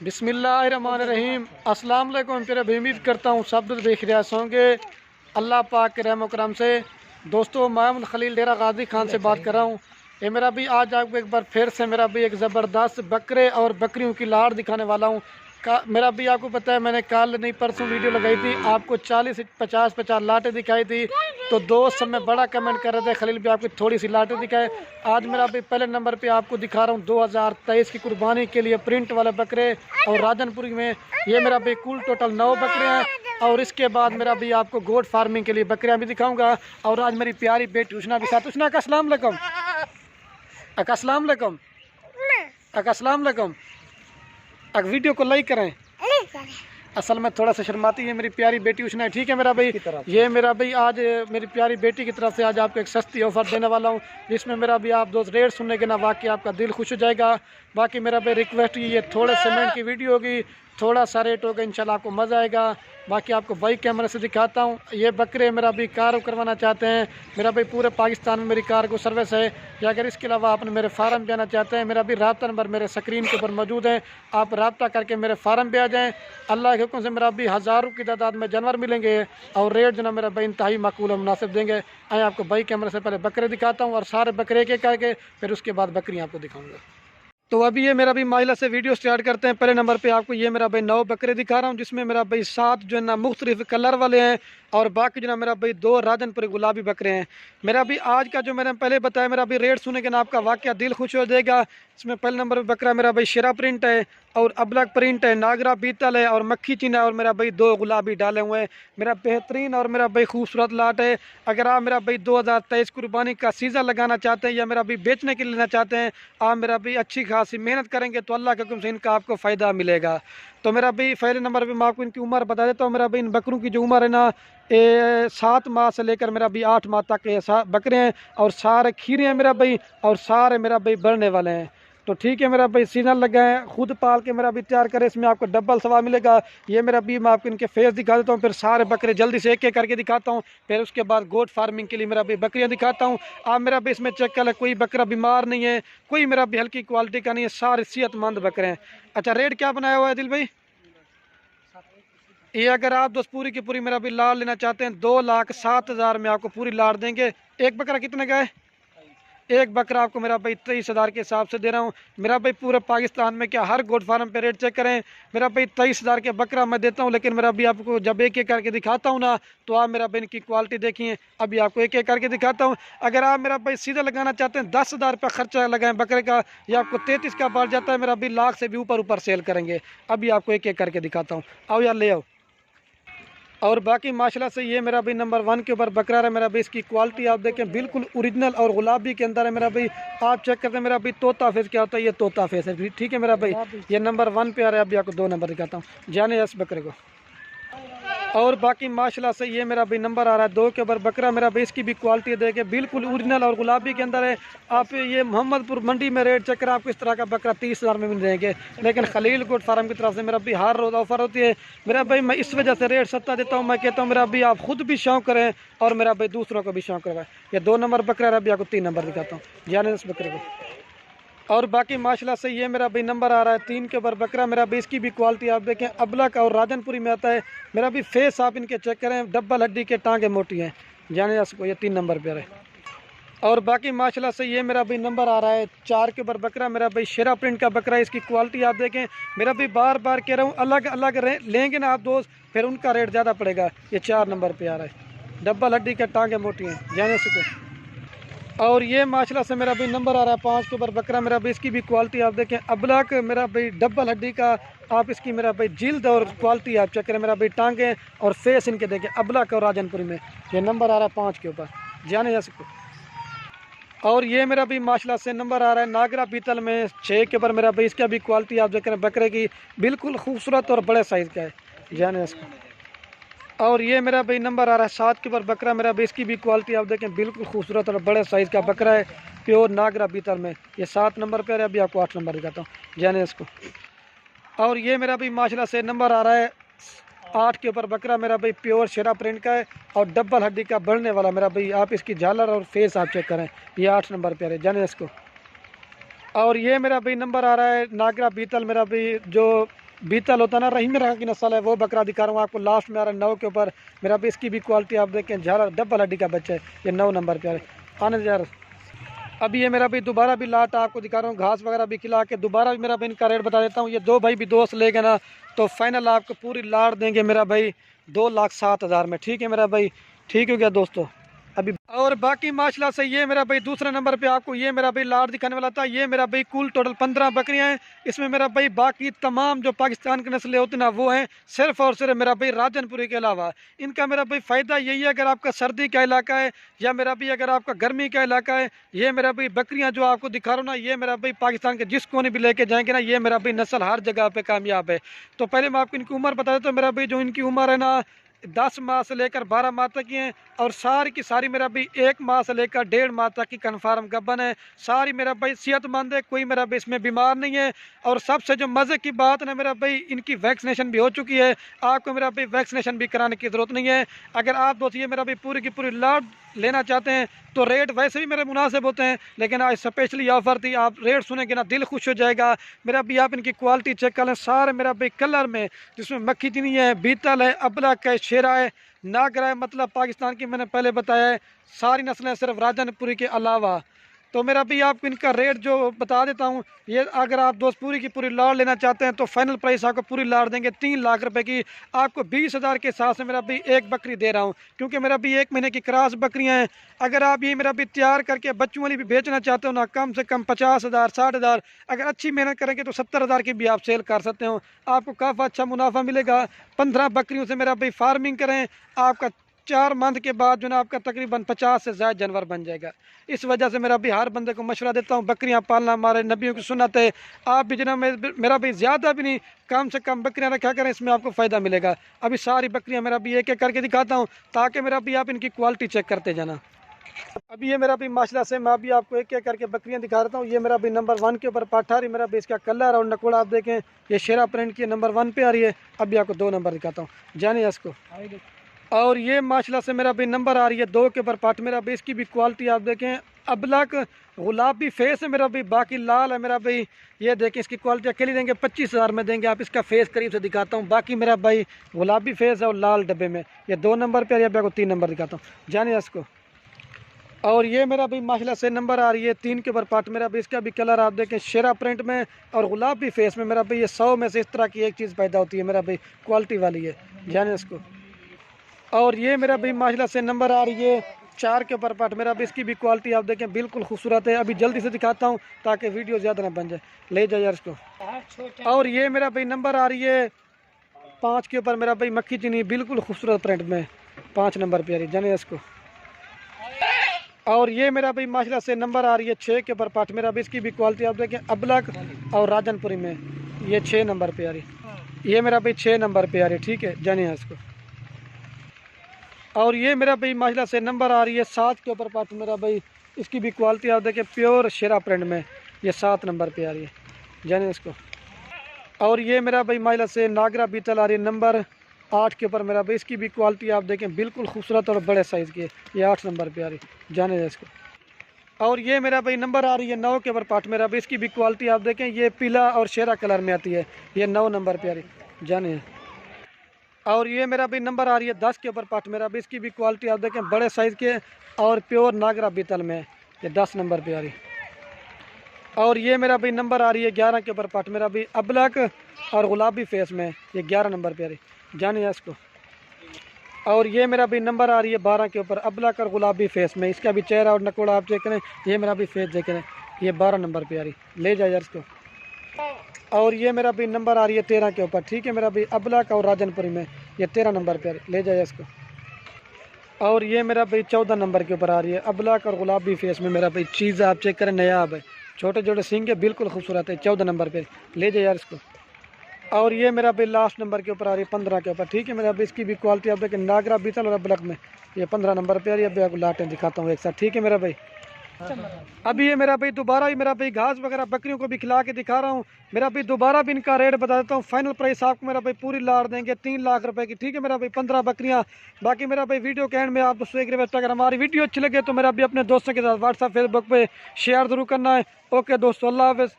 बिस्मिल्लाहिर्रहमानिर्रहीम। अस्सलाम वालेकुम। फिर अभी उम्मीद करता हूँ सब देख रहे होंगे अल्लाह पाक के रहम करम से। दोस्तों, मैं खलील डेरा गाजी खान से बात कर रहा हूँ। ये मेरा भी आज आपको एक बार फिर से मेरा भी एक ज़बरदस्त बकरे और बकरियों की लाड़ दिखाने वाला हूँ। मेरा भी आपको पता है, मैंने कल नहीं परसों वीडियो लगाई थी, आपको 40 से 50 लाटें दिखाई थी। तो दोस्त सब में बड़ा कमेंट कर रहे थे खलील भी आपकी थोड़ी सी लाटें दिखाए। आज मेरा भी पहले नंबर पे आपको दिखा रहा हूँ 2023 की कुर्बानी के लिए प्रिंट वाले बकरे और राजनपुरी में। ये मेरा भी कुल टोटल 9 बकरे हैं। और इसके बाद मेरा भी आपको गोट फार्मिंग के लिए बकरियाँ भी दिखाऊंगा। और आज मेरी प्यारी बेटी उष्णा भी साथ। उष्णा का अस्सलाम वालेकुम। अस्सलाम वालेकुम। अस्सलाम वालेकुम। वीडियो को लाइक करें। असल में थोड़ा सा शर्माती है मेरी प्यारी बेटी उष्णा है, ठीक है मेरा भाई। ये मेरा भाई आज मेरी प्यारी बेटी की तरफ से आज आपको एक सस्ती ऑफर देने वाला हूँ, जिसमें मेरा भी आप दोस्त रेट सुनने के ना वाकई आपका दिल खुश हो जाएगा। बाकी मेरा भाई रिक्वेस्ट ये थोड़े सेमेंट की वीडियो होगी, थोड़ा सा रेट होगा, इंशाल्लाह आपको मज़ा आएगा। बाकी आपको बाई कैमरे से दिखाता हूँ। ये बकरे मेरा भी कार करवाना चाहते हैं, मेरा भाई पूरे पाकिस्तान में मेरी कार को सर्विस है। या अगर इसके अलावा आपने मेरे फार्म पे आना चाहते हैं, मेरा भी रब्ता नंबर मेरे स्क्रीन के ऊपर मौजूद है। आप रब्ता करके मेरे फार्म पे आ जाएँ। अल्लाह के हुक्म से मेरा भी हज़ारों की तादाद में जानवर मिलेंगे और रेट जो ना मेरा भाई इंतहाई माकूल और मुनासिब देंगे। आए आपको बाई कैमरे से पहले बकरे दिखाता हूँ और सारे बकरे के करके फिर उसके बाद बकरियाँ आपको दिखाऊँगा। तो अभी ये मेरा भी माइला से वीडियो स्टार्ट करते हैं। पहले नंबर पे आपको ये मेरा भाई 9 बकरे दिखा रहा हूँ, जिसमें मेरा भाई 7 जो है ना मुख्तलिफ कलर वाले हैं और बाकी जो ना मेरा भाई 2 राजनपुरी गुलाबी बकरे हैं। मेरा भी आज का जो मैंने पहले बताया, मेरा भी रेट सुने के ना आपका वाकया दिल खुश हो जाएगा। इसमें पहले नंबर पर बकरा मेरा भाई शेरा प्रिंट है और अबलक प्रिंट है, नागरा बीतल है और मक्खी चीना और मेरा भाई 2 गुलाबी डाले हुए हैं। मेरा बेहतरीन और मेरा भाई खूबसूरत लाट है। अगर आप मेरा भाई 2023 कुर्बानी का सीज़न लगाना चाहते हैं या मेरा भी बेचने के लिए लेना चाहते हैं, आप मेरा भी अच्छी खासी मेहनत करेंगे तो अल्लाह के हुक्म से इनका आपको फ़ायदा मिलेगा। तो मेरा भाई पहले नंबर पे मैं आपको इनकी उम्र बता देता हूँ। मेरा भाई इन बकरों की जो उम्र है ना 7 माह से लेकर मेरा भी 8 माह तक ये बकरे हैं और सारे खीरे हैं मेरा भाई और सारे मेरा भाई बढ़ने वाले हैं। तो ठीक है मेरा भाई, सीजन लगा है, खुद पाल के मेरा भी तैयार करे, इसमें आपको डबल सवाब मिलेगा। ये मेरा भी मैं आपको इनके फेस दिखा देता हूँ, फिर सारे बकरे जल्दी से एक एक करके दिखाता हूँ, फिर उसके बाद गोट फार्मिंग के लिए मेरा भी बकरियाँ दिखाता हूँ। आप मेरा भी इसमें चेक कर ले, कोई बकरा बीमार नहीं है, कोई मेरा भी हल्की क्वालिटी का नहीं है, सारे सेहतमंद बकरे हैं। अच्छा, रेट क्या बनाया हुआ है दिल भाई? ये अगर आप दोस्त पूरी की पूरी मेरा भी लाड़ लेना चाहते हैं 2,07,000 में आपको पूरी लाड़ देंगे। एक बकरा कितने का है? एक बकरा आपको मेरा भाई 23,000 के हिसाब से दे रहा हूँ। मेरा भाई पूरे पाकिस्तान में क्या हर गोट फार्म पे रेट चेक करें, मेरा भाई 23,000 के बकरा मैं देता हूँ। लेकिन मेरा भी आपको जब एक एक करके दिखाता हूँ ना, तो आप मेरा भाई इनकी क्वालिटी देखिए। अभी आपको एक एक करके दिखाता हूँ। अगर आप मेरा भाई सीधा लगाना चाहते हैं 10,000 रुपये खर्चा लगाएं बकरे का, या आपको 33 का बढ़ जाता है, मेरा भी लाख से भी ऊपर ऊपर सेल करेंगे। अभी आपको एक एक करके दिखाता हूँ, आओ यार ले आओ। और बाकी माशाल्लाह से ये मेरा भाई नंबर 1 के ऊपर बकरा है। मेरा भाई इसकी क्वालिटी आप देखें बिल्कुल ओरिजिनल और गुलाबी के अंदर है मेरा भाई। आप चेक करते हैं मेरा भाई तोता फेस क्या होता है, ये तोता फेस है, ठीक है मेरा भाई। ये नंबर 1 पे आ रहा है। अभी आपको 2 नंबर दिखाता हूँ, जाने इस बकरे को। और बाकी माशाल्लाह से ये मेरा भाई नंबर आ रहा है 2 के ऊपर बकरा। मेरा भाई इसकी भी क्वालिटी देखे बिल्कुल ओरिजिनल और गुलाबी के अंदर है। आप ये मोहम्मदपुर मंडी में रेट चेक करें, आपको इस तरह का बकरा 30,000 में मिल जाएंगे। लेकिन खलील गोट फार्म की तरफ से मेरा भी हर रोज़ ऑफर होती है। मेरा भाई मैं इस वजह से रेट सस्ता देता हूँ। मैं कहता हूँ मेरा भी आप खुद भी शौक करें और मेरा भाई दूसरों को भी शौक करवाएं। ये 2 नंबर बकरा है, अभी आपको 3 नंबर दिखाता हूँ, जाने इस बकरे को। और बाकी माशाल्लाह से ये मेरा भी नंबर आ रहा है 3 के ऊपर बकरा। मेरा भी इसकी भी क्वालिटी आप देखें अबलक और राजनपुरी में आता है। मेरा भी फेस आप इनके चेक करें, डब्बल हड्डी के टांगे मोटी हैं, जाने इसको। ये 3 नंबर पे है। और बाकी माशाल्लाह से ये मेरा भी नंबर आ रहा है 4 के ऊपर बकरा। मेरा भाई शेरा प्रिंट का बकरा है। इसकी क्वालिटी आप देखें, मेरा भी बार बार कह रहा हूँ अलग अलग लेंगे ना आप दोस्त, फिर उनका रेट ज़्यादा पड़ेगा। ये 4 नंबर पर आ रहा है, डब्बल हड्डी के टांगे मोटी हैं, जाने इसको। और ये माशाल्लाह से मेरा भी नंबर आ रहा है 5 के ऊपर बकरा। मेरा भी इसकी भी क्वालिटी आप देखें अबलक, मेरा भाई डबल हड्डी का। आप इसकी मेरा भाई जिल्द और क्वालिटी आप चेक करें। मेरा भाई टांगे और फेस इनके देखें अबलक और राजनपुरी में। ये नंबर आ रहा है 5 के ऊपर, जाने जा सकते। और ये मेरा भी माशाल्लाह से नंबर आ रहा है नागरा पीतल में 6 के ऊपर। मेरा भाई इसका भी क्वालिटी आप देख रहे हैं बकरे की बिल्कुल खूबसूरत और बड़े साइज़ का है, जाने इसको। और ये मेरा भाई नंबर आ रहा है 7 के ऊपर बकरा। मेरा भाई इसकी भी क्वालिटी आप देखें बिल्कुल खूबसूरत और बड़े साइज़ का बकरा है, प्योर नागरा बीतल में। ये 7 नंबर पे आ रहा है, अभी आपको 8 नंबर दिखाता हूँ, जाने इसको। और ये मेरा भी माशाल्लाह से नंबर आ रहा है 8 के ऊपर बकरा। मेरा भाई प्योर शेरा प्रिंट का है और डबल हड्डी का बढ़ने वाला। मेरा भाई आप इसकी झालर और फेस आप चेक करें, ये 8 नंबर पे आ रहा है, जाने इसको। और ये मेरा भाई नंबर आ रहा है नागरा बीतल। मेरा भाई जो बीतल होता ना, रही मेरा की नस्ल है, वो बकरा दिखा रहा हूँ आपको। लास्ट में आ रहा है 9 के ऊपर मेरा भी। इसकी भी क्वालिटी आप देखें, झारा डबल हड्डी का बच्चा है, ये 9 नंबर पे आने यार। अभी ये मेरा भाई दोबारा भी लाट आपको दिखा रहा हूँ, घास वगैरह भी खिला के दोबारा भी मेरा भाई इनका रेट बता देता हूँ। ये दो भाई भी दोस्त ले गए ना, तो फाइनल आपको पूरी लाट देंगे मेरा भाई 2,07,000 में। ठीक है मेरा भाई, ठीक हो गया दोस्तों। अभी और बाकी माशाल्लाह से ये मेरा भाई दूसरे नंबर पे आपको ये मेरा भाई लाट दिखाने वाला था। ये मेरा भाई कुल टोटल 15 बकरियां हैं। इसमें मेरा भाई बाकी तमाम जो पाकिस्तान की नस्लें होती ना वो हैं, सिर्फ और सिर्फ मेरा भाई राजनपुरी के अलावा। इनका मेरा भाई फ़ायदा यही है, अगर आपका सर्दी का इलाका है या मेरा भाई अगर आपका गर्मी का इलाका है, ये मेरा भाई बकरियाँ जो आपको दिखा रहा हूँ ना, ये मेरा भाई पाकिस्तान के जिस कोने भी लेके जाएंगे ना, ये मेरा भाई नस्ल हर जगह पे कामयाब है। तो पहले मैं आपको इनकी उम्र बता देता हूँ। मेरा भाई जो इनकी उम्र है ना 10 माह से लेकर 12 माह तक की हैं, और सारी की सारी मेरा भाई 1 माह से लेकर 1.5 माह तक की कन्फर्म गब्बन है। सारी मेरा भाई सेहतमंद है, कोई मेरा भाई इसमें बीमार नहीं है। और सबसे जो मज़े की बात है मेरा भाई, इनकी वैक्सीनेशन भी हो चुकी है। आपको मेरा भाई वैक्सीनेशन भी कराने की ज़रूरत नहीं है। अगर आप दोस्त ये मेरा भाई पूरी की पूरी लाट लेना चाहते हैं तो रेट वैसे भी मेरे मुनासिब होते हैं, लेकिन आज स्पेशली ऑफ़र थी, आप रेट सुनेंगे ना दिल खुश हो जाएगा मेरा भी। आप इनकी क्वालिटी चेक कर लें, सारे मेरा भाई कलर में, जिसमें मक्खी चीनी है, बीतल है, अबलक है, शेरा है, नागरा है, मतलब पाकिस्तान की मैंने पहले बताया है सारी नस्लें सिर्फ राजनपुरी के अलावा। तो मेरा भी आपको इनका रेट जो बता देता हूँ। ये अगर आप दोस्त पूरी की पूरी लाड़ लेना चाहते हैं तो फाइनल प्राइस आपको पूरी लाड़ देंगे 3 लाख रुपए की। आपको 20,000 के हिसाब से मेरा भी एक बकरी दे रहा हूँ, क्योंकि मेरा भी 1 महीने की क्रॉस बकरियाँ हैं। अगर आप ये मेरा भी तैयार करके बच्चों वाली भी बेचना चाहते हो ना, कम से कम 50,000 60,000, अगर अच्छी मेहनत करेंगे तो 70,000 की भी आप सेल कर सकते हो। आपको काफ़ी अच्छा मुनाफा मिलेगा। 15 बकरियों से मेरा भाई फार्मिंग करें, आपका 4 मंथ के बाद जो ना आपका तकरीबन 50 से ज़्यादा जानवर बन जाएगा। इस वजह से मेरा भी हर बंदे को मशवरा देता हूँ, बकरियाँ पालना हमारे नबियों की सुन्नत है। आप भी जना मेरा भी ज़्यादा भी नहीं, कम से कम बकरियाँ रखा करें, इसमें आपको फ़ायदा मिलेगा। अभी सारी बकरियाँ मेरा भी एक एक करके दिखाता हूँ, ताकि मेरा भी आप इनकी क्वालिटी चेक करते जाना। अभी ये मेरा भी माशाल्लाह से मैं अभी आपको एक एक करके बकरियाँ दिखा देता हूँ। ये मेरा भी नंबर 1 के ऊपर पाठ आ रही, मेरा भी इसका कलर और नकोड़ा आप देखें, ये शेरा प्रिंट की नंबर 1 पे आ रही है। अभी आपको 2 नंबर दिखाता हूँ, जानिए इसको। और ये माशाल्लाह से मेरा भी नंबर आ रही है 2 के ऊपर पाठ। मेरा भी इसकी भी क्वालिटी आप देखें, अबलक गुलाबी फेस है मेरा भी, बाकी लाल है मेरा भाई। ये देखें इसकी क्वालिटी अकेली देंगे 25,000 में देंगे। आप इसका फेस करीब से दिखाता हूँ, बाकी मेरा भाई गुलाबी फेस है और लाल डब्बे में। ये 2 नंबर पे आ रही है, आपको 3 नंबर दिखाता हूँ, जानिए इसको। और ये मेरा भी माशाल्लाह से नंबर आ रही है 3 के ऊपर पार्ट। मेरा भी इसका भी कलर आप देखें, शेरा प्रिंट में और गुलाबी फेस में। मेरा भाई ये 100 में से इस तरह की एक चीज़ पैदा होती है, मेरा भाई क्वालिटी वाली है, जाने इसको। और ये मेरा भाई माशाल्लाह से नंबर आ रही है 4 के ऊपर पार्ट। मेरा भी इसकी भी क्वालिटी आप देखें, बिल्कुल खूबसूरत है। अभी जल्दी से दिखाता हूँ ताकि वीडियो ज़्यादा ना बन जाए, ले जाए यार इसको। और ये मेरा भाई नंबर आ रही है 5 के ऊपर, मेरा भाई मक्खी चीनी बिल्कुल खूबसूरत प्रिंट में 5 नंबर पे आ रही, जाने इसको। और ये मेरा भाई माशाल्लाह से नंबर आ रही है 6 के ऊपर पाठ। मेरा भी इसकी भी क्वालिटी आप देखें, अबलक और राजनपुरी में, ये 6 नंबर पे आ रही। ये मेरा भाई 6 नंबर पे आ रही, ठीक है, जानिए इसको। और ये मेरा भाई माशाल्लाह से नंबर आ रही है 7 के ऊपर पाठ। मेरा भाई इसकी भी क्वालिटी आप देखें, प्योर शेरा प्रिंट में, ये 7 नंबर पे आ रही है, जानिए इसको। और ये मेरा भाई माशाल्लाह से नागरा बीतल आ रही है नंबर 8 के ऊपर। मेरा भाई इसकी भी क्वालिटी आप देखें, बिल्कुल खूबसूरत और बड़े साइज़ की है, ये 8 नंबर पे आ रही, जाने इसको। और ये मेरा भाई नंबर आ रही है 9 के ऊपर पाठ। मेरा भाई इसकी भी क्वालिटी आप देखें, ये पीला और शेरा कलर में आती है, ये 9 नंबर पे आ रही, जाने। और ये मेरा भी नंबर आ रही है 10 के ऊपर पाठ। मेरा भी इसकी भी क्वालिटी आप देखें, बड़े साइज़ के और प्योर नागरा बीतल में, ये 10 नंबर पे आ रही। और ये मेरा भी नंबर आ रही है 11 के ऊपर पाठ। मेरा भी अबलक और गुलाबी फेस में, ये 11 नंबर पे आ रही, जानिए इसको। और ये मेरा भी नंबर आ रही है 12 के ऊपर, अबलक और गुलाबी फेस में। इसका भी चेहरा और नकोड़ा आप चेक करें, ये मेरा भी फेस देख रहे हैं, ये 12 नंबर पे आ रही, ले जाए यार इसको। और ये मेरा भी नंबर आ रही है 13 के ऊपर, ठीक है, मेरा भी अबलक और राजनपुरी में, ये 13 नंबर पे आ रही, ले जाए इसको। और ये मेरा भाई 14 नंबर के ऊपर आ रही है, अबलक और गुलाबी फेस में। मेरा भाई चीज़ आप चेक करें, नयाब है, छोटे छोटे सींग है, बिल्कुल खूबसूरत है, 14 नंबर पे, ले जाए यार इसको। और ये मेरा भाई लास्ट नंबर के ऊपर आ रही है 15 के ऊपर, ठीक है, मेरा भाई इसकी भी क्वालिटी आप देखें, नागरा बीतल और अबलक में, ये 15 नंबर पे आ रही है। अभी आपको लाटें दिखाता हूँ एक साथ, ठीक है मेरा भाई। अभी ये मेरा भाई दोबारा ही मेरा भाई घास वगैरह बकरियों को भी खिला के दिखा रहा हूँ। मेरा भाई दोबारा भी इनका रेट बता देता हूँ। फाइनल प्राइस आपको मेरा भाई पूरी लाड़ देंगे 3 लाख रुपए की, ठीक है मेरा भाई, 15 बकरियाँ। बाकी मेरा भाई वीडियो के एंड में आप दोस्तों एक रिक्वेस्ट, अगर हमारी वीडियो अच्छी लगे तो मेरा भी अपने दोस्तों के साथ व्हाट्सएप फेसबुक पे शेयर जरूर करना है। ओके दोस्तों, अल्लाह हाफ़िज़।